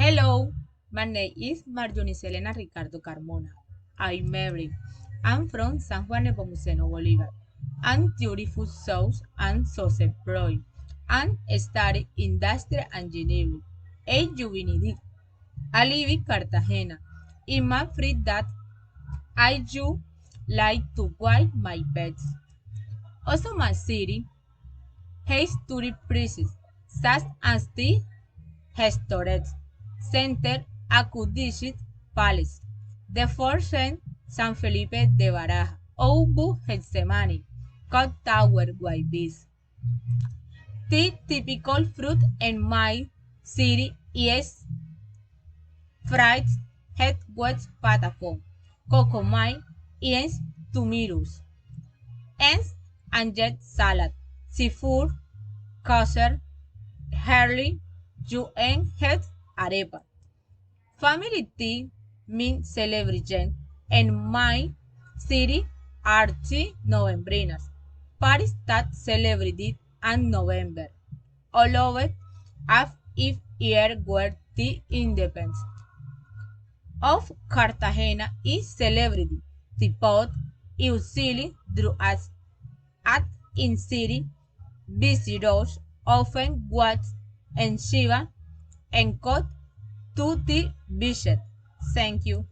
Hello, my name is Marjonie Selena Ricardo Carmona. I'm married. I'm from San Juan Nepomuceno Bolívar. I'm 34 South and Social Pro. And study industrial engineering. AUVND. I live in Cartagena. In my free that I do like to walk my pets. Also my city has tourist places such as the Historic Center Accudicit Palace, the Fort Saint San Felipe de Baraja, Obu Getsemani, Clock Tower Guaybis. The typical fruit in my city is fried head wedge patacon, cocomine, is tumirus, and jet salad, seafood, kosher, Harley, UN head arepa. Family tea means celebration, and my city are the Novembrinas. Paris that celebrated in November. All over as if year were the independence of Cartagena is celebrated. The pot usually drew us at in city visitors often watch and Shiva and cut to the visit. Thank you.